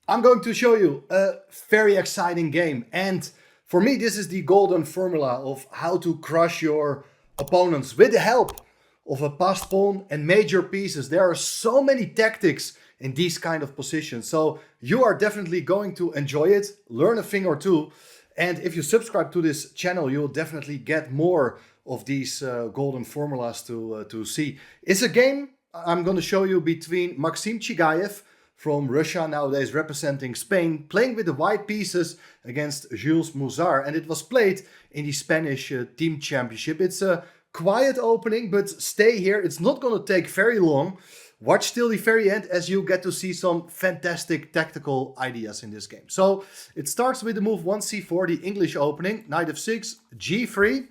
I'm going to show you a very exciting game. And for me, this is the golden formula of how to crush your opponents with the help of a passed pawn and major pieces. There are so many tactics in these kind of positions. So you are definitely going to enjoy it, learn a thing or two. And if you subscribe to this channel, you'll definitely get more of these golden formulas to see. It's a game I'm going to show you between Maxim Chigaev from Russia, nowadays representing Spain, playing with the white pieces against Jules Mouusard. And it was played in the Spanish team championship. It's a quiet opening, but stay here. It's not going to take very long. Watch till the very end as you get to see some fantastic tactical ideas in this game. So it starts with the move 1c4, the English opening, knight f6, g3.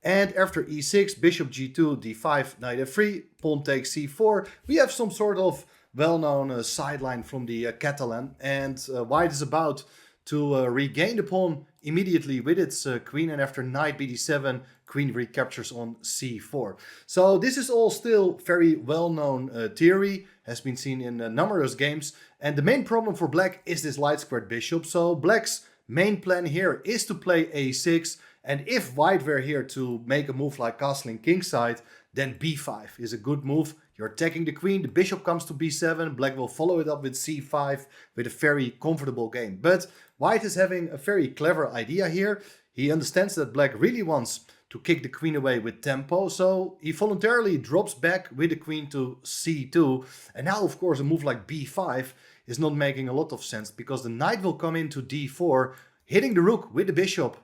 And after e6, bishop g2, d5, knight f3, pawn takes c4. We have some sort of well-known sideline from the Catalan. And white is about to regain the pawn immediately with its queen. And after knight bd7, queen recaptures on c4. So this is all still very well-known theory, has been seen in numerous games. And the main problem for black is this light squared bishop. So black's main plan here is to play a6. And if white were here to make a move like castling kingside, then b5 is a good move. You're attacking the queen, the bishop comes to b7, black will follow it up with c5 with a very comfortable game. But white is having a very clever idea here. He understands that black really wants to kick the queen away with tempo, so he voluntarily drops back with the queen to c2. And now, of course, a move like b5 is not making a lot of sense because the knight will come into d4, hitting the rook with the bishop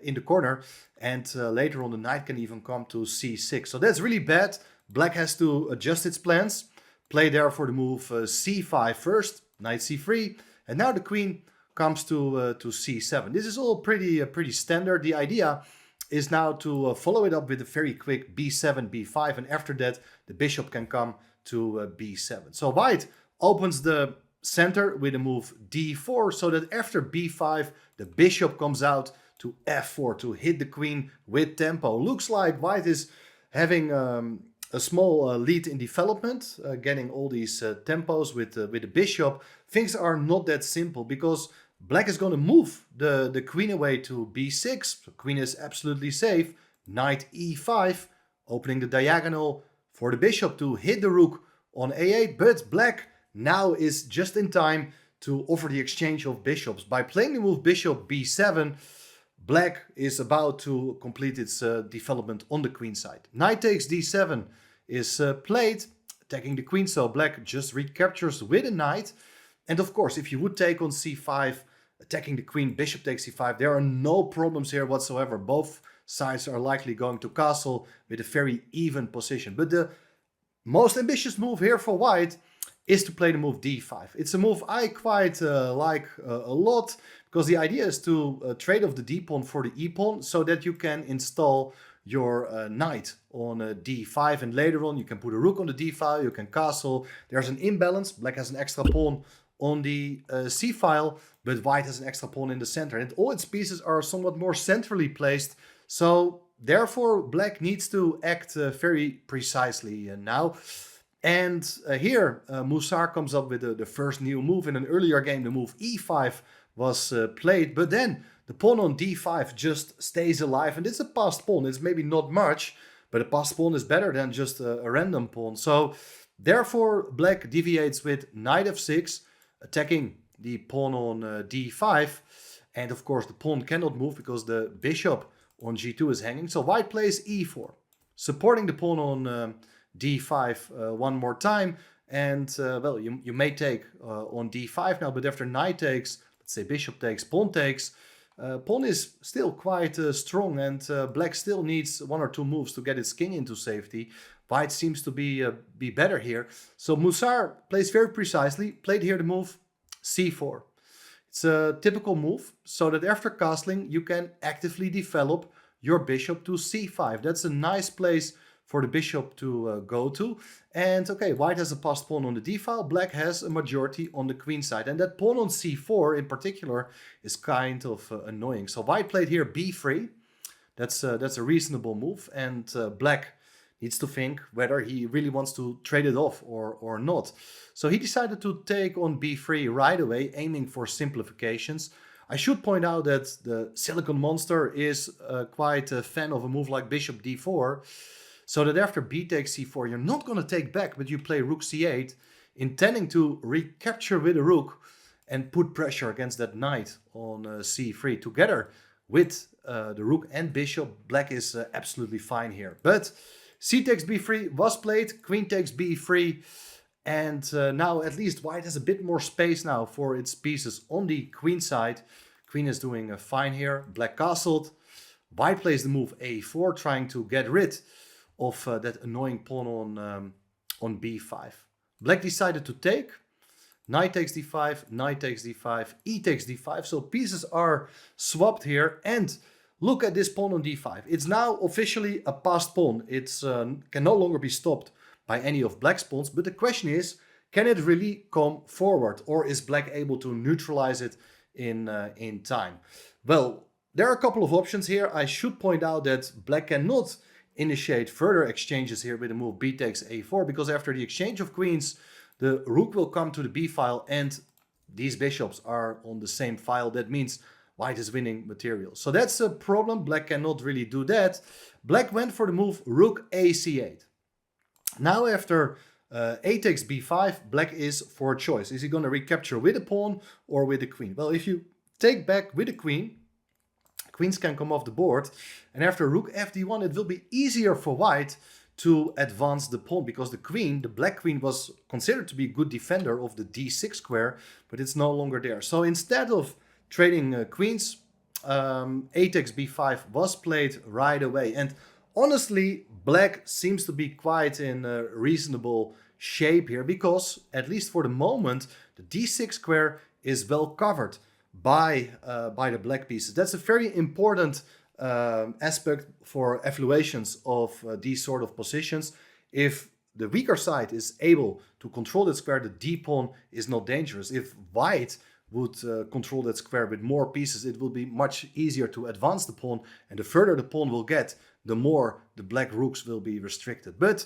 in the corner, and later on the knight can even come to c6. So that's really bad. Black has to adjust its plans, play therefore the move c5 first, knight c3, and now the queen comes to c7. This is all pretty standard. The idea is now to follow it up with a very quick b7, b5, and after that the bishop can come to b7. So white opens the center with a move d4, so that after b5 the bishop comes out to f4 to hit the queen with tempo. Looks like white is having a small lead in development, getting all these tempos with the bishop. Things are not that simple because black is going to move the queen away to b6. The queen is absolutely safe. Knight e5, opening the diagonal for the bishop to hit the rook on a8. But black now is just in time to offer the exchange of bishops. By playing the move bishop b7, black is about to complete its development on the queen side. Knight takes d7 is played, attacking the queen, so black just recaptures with a knight. And of course, if you would take on c5, attacking the queen, bishop takes c5, there are no problems here whatsoever. Both sides are likely going to castle with a very even position. But the most ambitious move here for white is to play the move d5. It's a move I quite like a lot, because the idea is to trade off the d-pawn for the e-pawn so that you can install your knight on d5, and later on you can put a rook on the d-file, you can castle. There's an imbalance. Black has an extra pawn on the c-file, but white has an extra pawn in the center, and all its pieces are somewhat more centrally placed. So therefore black needs to act very precisely now. And here Mouusard comes up with the first new move. In an earlier game the move e5 was played, but then the pawn on d5 just stays alive, and it's a passed pawn. It's maybe not much, but a passed pawn is better than just a random pawn. So therefore black deviates with knight f6, attacking the pawn on d5, and of course the pawn cannot move because the bishop on g2 is hanging. So white plays e4, supporting the pawn on d5 one more time, and well, you may take on d5 now, but after knight takes, let's say bishop takes, pawn takes, pawn is still quite strong, and black still needs one or two moves to get its king into safety. White seems to be better here. So Mouusard plays very precisely, played here the move c4. It's a typical move, so that after castling you can actively develop your bishop to c5. That's a nice place for the bishop to go to. And okay, white has a passed pawn on the d-file, black has a majority on the queen side. And that pawn on c4 in particular is kind of annoying. So white played here b3. That's a reasonable move, and black needs to think whether he really wants to trade it off or not. So he decided to take on b3 right away, aiming for simplifications. I should point out that the Silicon Monster is quite a fan of a move like bishop d4, so that after b takes c4, you're not going to take back, but you play rook c8, intending to recapture with a rook and put pressure against that knight on c3. Together with the rook and bishop, black is absolutely fine here. But c takes b3 was played, queen takes b3, and now at least white has a bit more space now for its pieces on the queen side. Queen is doing fine here, black castled. White plays the move a4, trying to get rid of that annoying pawn on b5. Black decided to take. Knight takes d5, knight takes d5, e takes d5. So pieces are swapped here. And look at this pawn on d5. It's now officially a passed pawn. It can no longer be stopped by any of black's pawns. But the question is, can it really come forward? Or is black able to neutralize it in time? Well, there are a couple of options here. I should point out that black cannot initiate further exchanges here with the move b takes a4, because after the exchange of queens, the rook will come to the b file and these bishops are on the same file. That means white is winning material. So that's a problem. Black cannot really do that. Black went for the move rook a c8. Now after a takes b5, black is for a choice. Is he going to recapture with a pawn or with the queen? Well, if you take back with the queen, queens can come off the board, and after rook fd1 it will be easier for white to advance the pawn, because the queen, the black queen, was considered to be a good defender of the d6 square, but it's no longer there. So instead of trading queens, a takes b5 was played right away. And honestly, black seems to be quite in a reasonable shape here, because at least for the moment the d6 square is well covered by the black pieces. That's a very important aspect for evaluations of these sort of positions. If the weaker side is able to control that square, the d pawn is not dangerous. If white would control that square with more pieces, it will be much easier to advance the pawn, and the further the pawn will get, the more the black rooks will be restricted. But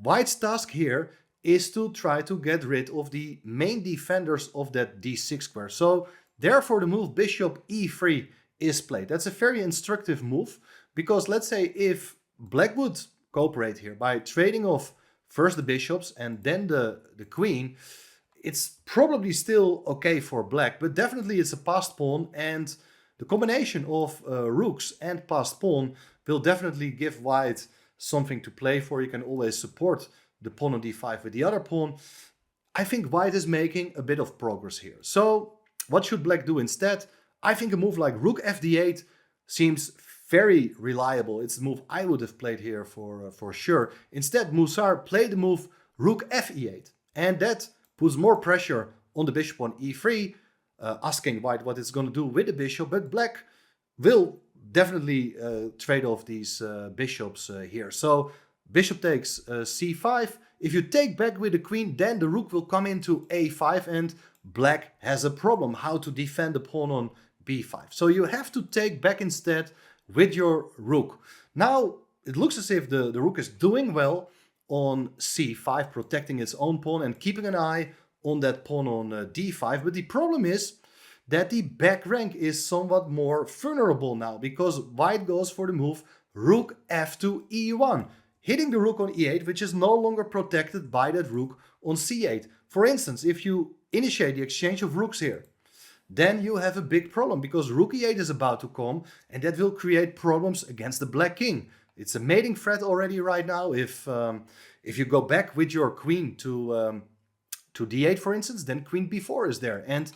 white's task here is to try to get rid of the main defenders of that d6 square. So therefore the move bishop e3 is played. That's a very instructive move, because let's say if black would cooperate here by trading off first the bishops and then the queen, it's probably still okay for black, but definitely it's a passed pawn, and the combination of rooks and passed pawn will definitely give white something to play for. You can always support the pawn on d5 with the other pawn. I think white is making a bit of progress here. So what should black do instead? I think a move like rook fd8 seems very reliable. It's the move I would have played here for sure. Instead, Mouusard played the move rook fe8, and that puts more pressure on the bishop on e3, asking white what it's going to do with the bishop, but black will definitely trade off these bishops here. So bishop takes c5. If you take back with the queen, then the rook will come into a5, and black has a problem how to defend the pawn on b5. So you have to take back instead with your rook. Now it looks as if the rook is doing well on c5, protecting its own pawn and keeping an eye on that pawn on d5. But the problem is that the back rank is somewhat more vulnerable now, because white goes for the move rook f to e1, hitting the rook on e8, which is no longer protected by that rook on c8. For instance, if you initiate the exchange of rooks here, then you have a big problem, because rook e8 is about to come, and that will create problems against the black king. It's a mating threat already right now. If you go back with your queen to d8, for instance, then queen b4 is there, and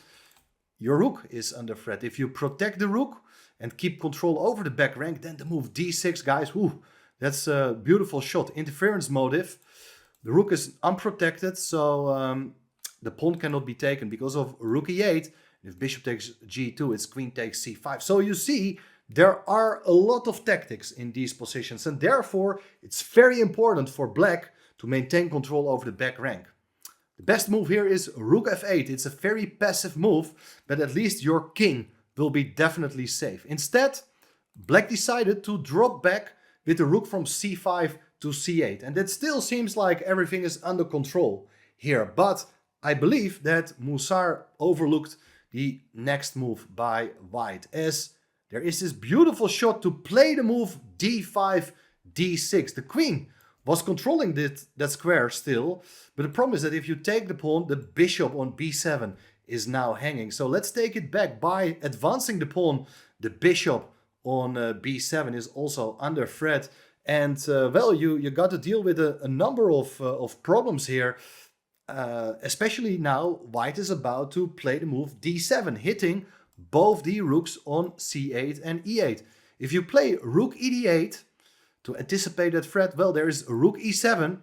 your rook is under threat. If you protect the rook and keep control over the back rank, then the move d6, guys, whoo, that's a beautiful shot. Interference motive. The rook is unprotected, so the pawn cannot be taken because of rook e8. If bishop takes g2, it's queen takes c5. So you see, there are a lot of tactics in these positions, and therefore it's very important for black to maintain control over the back rank. The best move here is rook f8. It's a very passive move, but at least your king will be definitely safe. Instead, black decided to drop back with the rook from c5 to c8. And it still seems like everything is under control here. But I believe that Mouusard overlooked the next move by white, as there is this beautiful shot to play the move d5, d6. The queen was controlling that square still, but the problem is that if you take the pawn, the bishop on b7 is now hanging. So let's take it back by advancing the pawn. The bishop on b7 is also under threat. And well, you got to deal with a number of problems here. Especially now, white is about to play the move d7, hitting both the rooks on c8 and e8. If you play rook ed8 to anticipate that threat, well, there is rook e7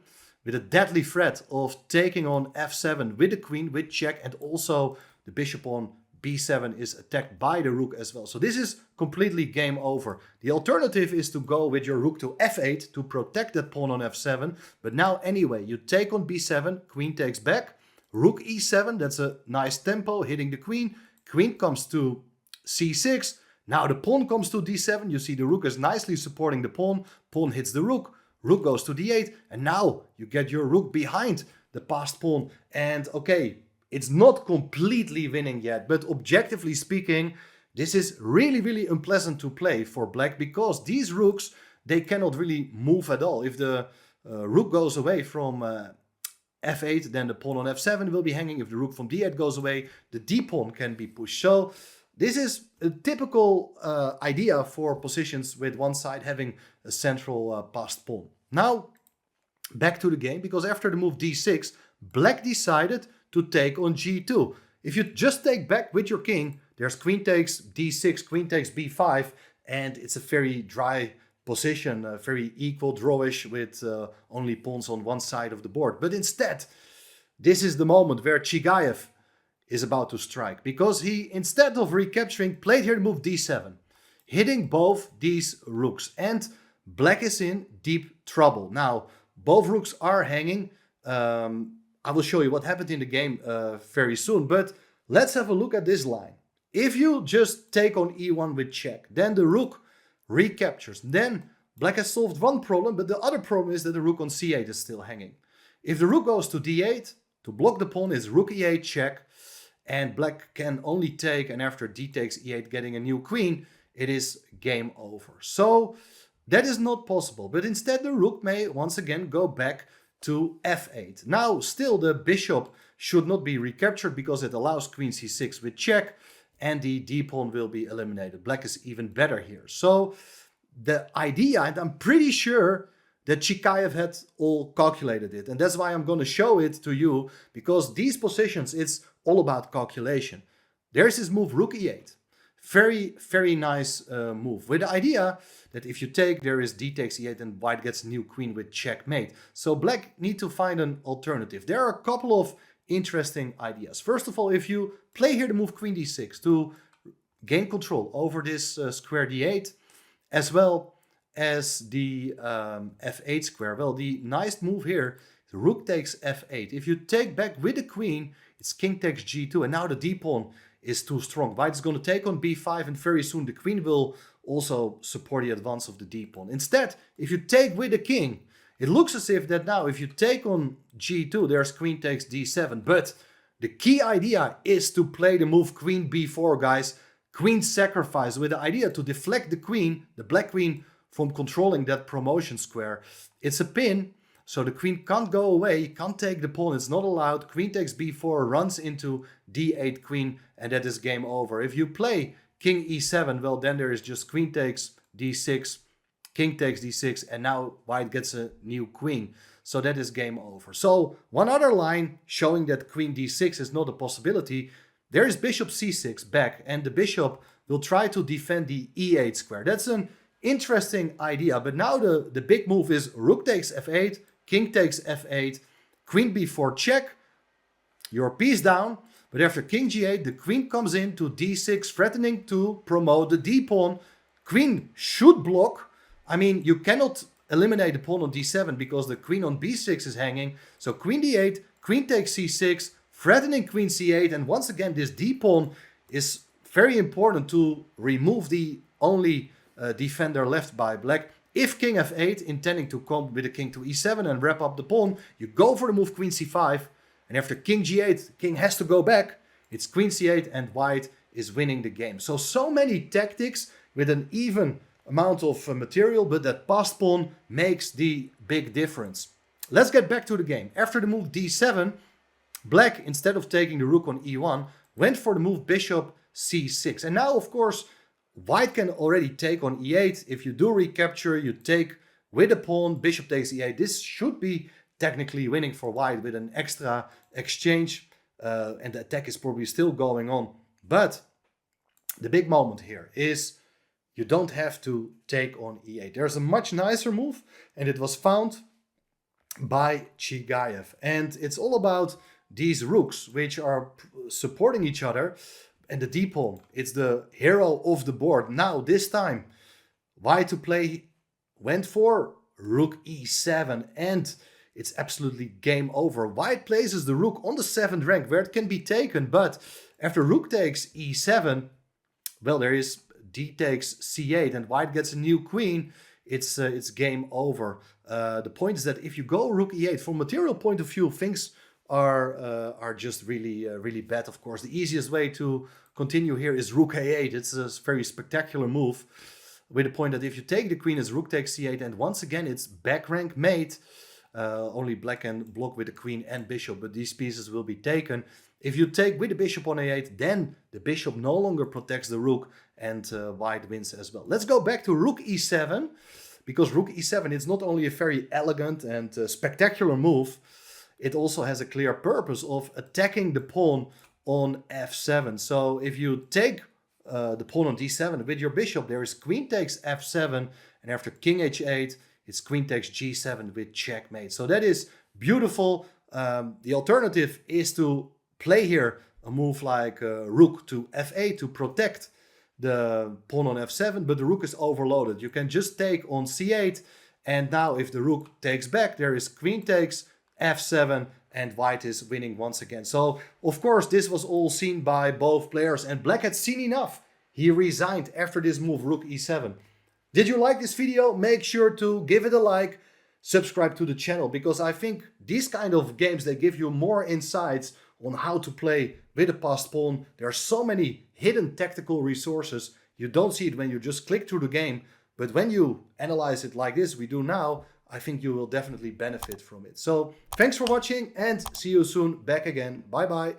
with a deadly threat of taking on f7 with the queen, with check, and also the bishop on b7 is attacked by the rook as well. So this is completely game over. The alternative is to go with your rook to f8 to protect that pawn on f7. But now anyway, you take on b7, queen takes back, rook e7, that's a nice tempo, hitting the queen. Queen comes to c6. Now the pawn comes to d7. You see the rook is nicely supporting the pawn. Pawn hits the rook. Rook goes to d8. And now you get your rook behind the passed pawn. And okay, it's not completely winning yet, but objectively speaking, this is really, really unpleasant to play for black, because these rooks, they cannot really move at all. If the rook goes away from f8, then the pawn on f7 will be hanging. If the rook from d8 goes away, the d pawn can be pushed. So this is a typical idea for positions with one side having a central passed pawn. Now, back to the game, because after the move d6, black decided to take on g2. If you just take back with your king, there's queen takes d6, queen takes b5, and it's a very dry position, very equal drawish with only pawns on one side of the board. But instead, this is the moment where Chigaev is about to strike, because he, instead of recapturing, played here the move d7, hitting both these rooks, and black is in deep trouble. Now, both rooks are hanging. I will show you what happened in the game very soon, but let's have a look at this line. If you just take on e1 with check, then the rook recaptures. Then black has solved one problem, but the other problem is that the rook on c8 is still hanging. If the rook goes to d8, to block the pawn is rook e8 check, and black can only take, and after d takes e8 getting a new queen, it is game over. So that is not possible, but instead the rook may once again go back to f8. Now, still the bishop should not be recaptured because it allows queen c6 with check, and the d-pawn will be eliminated. Black is even better here. So the idea, and I'm pretty sure that Chigaev had all calculated it, and that's why I'm going to show it to you, because these positions, it's all about calculation. There's this move rook e8. Very, very nice move, with the idea that if you take, there is d takes e8 and white gets a new queen with checkmate. So black need to find an alternative. There are a couple of interesting ideas. First of all, if you play here the move queen d6 to gain control over this square d8, as well as the f8 square, well, the nice move here, the rook takes f8. If you take back with the queen, it's king takes g2, and now the d-pawn is too strong. White is going to take on b5, and very soon the queen will also support the advance of the d-pawn. Instead, if you take with the king, it looks as if that now, if you take on g2, there's queen takes d7. But the key idea is to play the move queen b4, guys. Queen sacrifice, with the idea to deflect the queen, the black queen, from controlling that promotion square. It's a pin, so the queen can't go away, can't take the pawn, it's not allowed. Queen takes b4, runs into d8 queen, and that is game over. If you play king e7, well, then there is just queen takes d6, king takes d6, and now white gets a new queen. So that is game over. So one other line showing that queen d6 is not a possibility. There is bishop c6 back, and the bishop will try to defend the e8 square. That's an interesting idea, but now the big move is rook takes f8, king takes f8, queen b4 check, your piece down. But after king g8, the queen comes in to d6, threatening to promote the d-pawn. Queen should block. I mean, you cannot eliminate the pawn on d7 because the queen on b6 is hanging. So queen d8, queen takes c6, threatening queen c8. And once again, this d-pawn is very important to remove the only defender left by black. If king f8, intending to come with the king to e7 and wrap up the pawn, you go for the move queen c5, and after king g8, king has to go back. It's queen c8 and white is winning the game. So many tactics with an even amount of material, but that passed pawn makes the big difference. Let's get back to the game. After the move d7, black, instead of taking the rook on e1, went for the move bishop c6. And now, of course, white can already take on e8. If you do recapture, you take with the pawn, bishop takes e8. This should be technically winning for white with an extra exchange. And the attack is probably still going on. But the big moment here is you don't have to take on e8. There's a much nicer move, and it was found by Chigaev. And it's all about these rooks, which are supporting each other. And the d-pawn, it's the hero of the board. Now, this time, white to play went for rook e7, and it's absolutely game over. White places the rook on the 7th rank, where it can be taken, but after rook takes e7, well, there is d takes c8, and white gets a new queen. It's game over. The point is that if you go rook e8, from material point of view, things are just really bad. Of course, the easiest way to continue here is rook a8. It's a very spectacular move, with the point that if you take the queen, it's rook takes c8, and once again it's back rank mate. Only black can block with the queen and bishop, but these pieces will be taken. If you take with the bishop on a8, then the bishop no longer protects the rook, and white wins as well. Let's go back to rook e7, because rook e7 is not only a very elegant and spectacular move, it also has a clear purpose of attacking the pawn on f7. So if you take the pawn on d7 with your bishop, there is queen takes f7, and after king h8, it's queen takes g7 with checkmate. So that is beautiful. The alternative is to play here a move like rook to f8 to protect the pawn on f7, but the rook is overloaded. You can just take on c8, and now if the rook takes back, there is queen takes f7, and white is winning once again. So, of course, this was all seen by both players, and black had seen enough. He resigned after this move, rook e7. Did you like this video? Make sure to give it a like, subscribe to the channel, because I think these kind of games, they give you more insights on how to play with a passed pawn. There are so many hidden tactical resources. You don't see it when you just click through the game, but when you analyze it like this, we do now, I think you will definitely benefit from it. So thanks for watching, and see you soon back again. Bye bye.